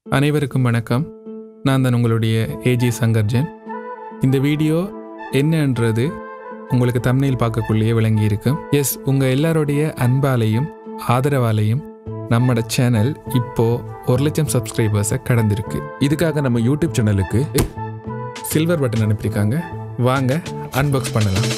அனைவருக்கும் வணக்கம். நான் தான் உங்களுடைய ஏஜி சங்கர்ஜன். இந்த வீடியோ என்னன்றது உங்களுக்கு தம்ப்நெயில் பார்க்கக்குள்ளேயே விளங்கி இருக்கும். எஸ், உங்கள் எல்லாருடைய அன்பாலையும் ஆதரவாலையும் நம்மளோட சேனல் இப்போ 1,00,000 சப்ஸ்கிரைபர்ஸை கடந்திருக்கு. இதுக்காக நம்ம யூடியூப் சேனலுக்கு சில்வர் பட்டன் அனுப்பியிருக்காங்க. வாங்க அன்பாக்ஸ் பண்ணலாம்.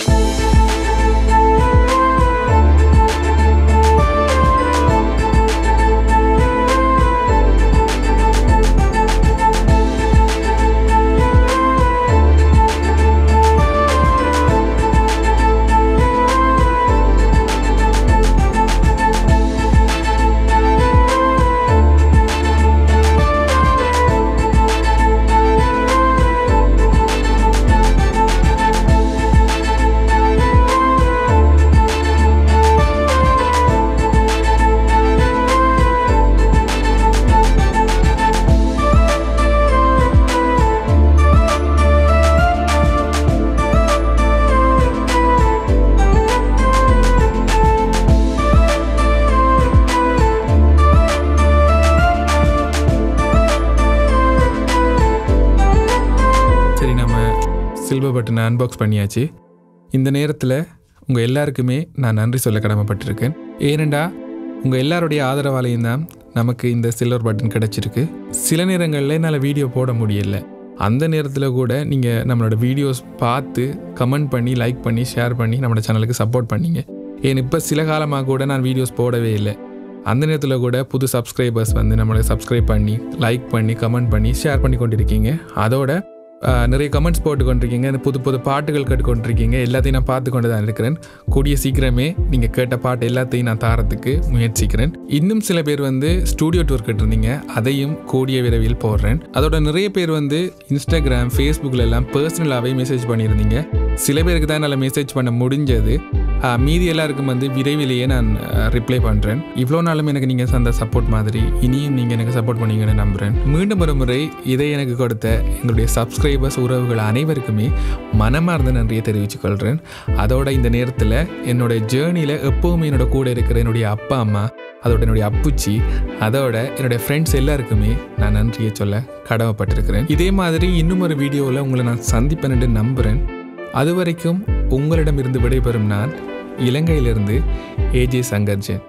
சில்வர் பட்டனை அன்பாக்ஸ் பண்ணியாச்சு. இந்த நேரத்தில் உங்கள் எல்லாருக்குமே நான் நன்றி சொல்ல கடமைப்பட்டிருக்கேன். ஏனெண்டா உங்கள் எல்லாருடைய ஆதரவாலையும் தான் நமக்கு இந்த சில்வர் பட்டன் கிடச்சிருக்கு. சில நேரங்களில் என்னால் வீடியோ போட முடியலை. அந்த நேரத்தில் கூட நீங்கள் நம்மளோட வீடியோஸ் பார்த்து கமெண்ட் பண்ணி, லைக் பண்ணி, ஷேர் பண்ணி நம்மளோட சேனலுக்கு சப்போர்ட் பண்ணிங்க. ஏன் இப்போ சில காலமாக கூட நான் வீடியோஸ் போடவே இல்லை. அந்த நேரத்தில் கூட புது சப்ஸ்கிரைபர்ஸ் வந்து நம்மளை சப்ஸ்கிரைப் பண்ணி, லைக் பண்ணி, கமெண்ட் பண்ணி, ஷேர் பண்ணி கொண்டிருக்கீங்க. அதோட நிறைய கமெண்ட்ஸ் போட்டு கொண்டிருக்கீங்க, இந்த புது புது பாட்டுகள் கேட்டுக்கொண்டிருக்கீங்க. எல்லாத்தையும் நான் பார்த்து கொண்டு தான் இருக்கிறேன். கூடிய சீக்கிரமே நீங்கள் கேட்ட பாட்டு எல்லாத்தையும் நான் தாரத்துக்கு முயற்சிக்கிறேன். இன்னும் சில பேர் வந்து ஸ்டூடியோ டூர் கேட்டிருந்தீங்க, அதையும் கூடிய விரைவில் போடுறேன். அதோட நிறைய பேர் வந்து இன்ஸ்டாகிராம், ஃபேஸ்புக்கில் எல்லாம் பர்சனலாகவே மெசேஜ் பண்ணியிருந்தீங்க. சில பேருக்கு தான் என்னால் மெசேஜ் பண்ண முடிஞ்சது. மீதி எல்லாருக்கும் வந்து விரைவிலேயே நான் ரிப்ளை பண்ணுறேன். இவ்வளோ நாளும் எனக்கு நீங்கள் அந்த சப்போர்ட் மாதிரி இனியும் நீங்கள் எனக்கு சப்போர்ட் பண்ணீங்கன்னு நம்புகிறேன். மீண்டும் ஒரு முறை இதை எனக்கு கொடுத்த எங்களுடைய சப்ஸ்கிரைபர்ஸ் உறவுகள் அனைவருக்குமே மனமார்ந்த நன்றியை தெரிவித்துக்கொள்கிறேன். அதோட இந்த நேரத்தில் என்னுடைய ஜேர்னியில் எப்போவுமே என்னோட கூட இருக்கிற என்னுடைய அப்பா அம்மா, அதோட என்னுடைய அப்புச்சி, அதோட என்னுடைய ஃப்ரெண்ட்ஸ் எல்லாருக்குமே நான் நன்றியை சொல்ல கடமைப்பட்டிருக்கிறேன். இதே மாதிரி இன்னும் ஒரு வீடியோவில் உங்களை நான் சந்திப்பேன்னு நம்புகிறேன். அது வரைக்கும் உங்களிடமிருந்து விடைபெறும் நான் இலங்கையிலிருந்து ஏஜே சங்கர்ஜன்.